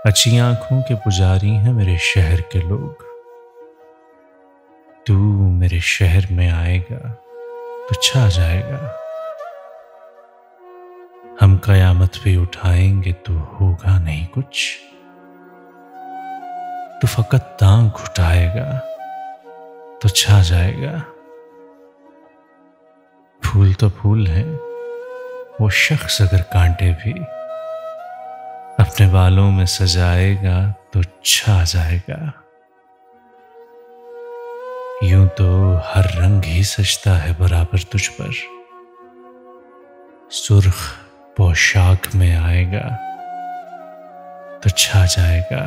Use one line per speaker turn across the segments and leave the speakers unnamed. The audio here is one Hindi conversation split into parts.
अच्छी आंखों के पुजारी हैं मेरे शहर के लोग। तू मेरे शहर में आएगा तो छा जाएगा। हम कयामत भी उठाएंगे तो होगा नहीं कुछ। तू फकत टांग घुटाएगा तो छा जाएगा। फूल तो फूल है, वो शख्स अगर कांटे भी अपने बालों में सजाएगा तो छा जाएगा। यूं तो हर रंग ही सजता है बराबर तुझ पर। सुर्ख पोशाक में आएगा तो छा जाएगा।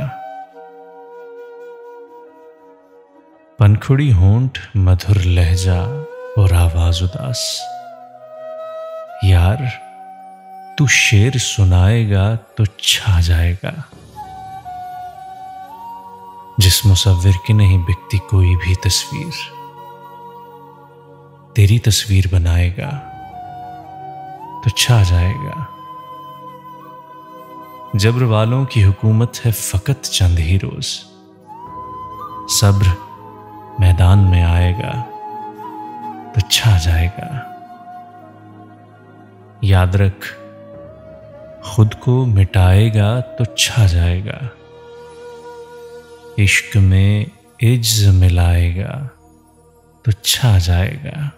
पनखुड़ी होंठ मधुर लहजा और आवाज उदास। यार तू शेर सुनाएगा तो छा जाएगा। जिस मुसव्विर की नहीं बिकती कोई भी तस्वीर, तेरी तस्वीर बनाएगा तो छा जाएगा। जब्र वालों की हुकूमत है फकत चंद ही रोज। सब्र मैदान में आएगा तो छा जाएगा। याद रख, खुद को मिटाएगा तो छा जाएगा। इश्क में इज्ज मिलाएगा तो छा जाएगा।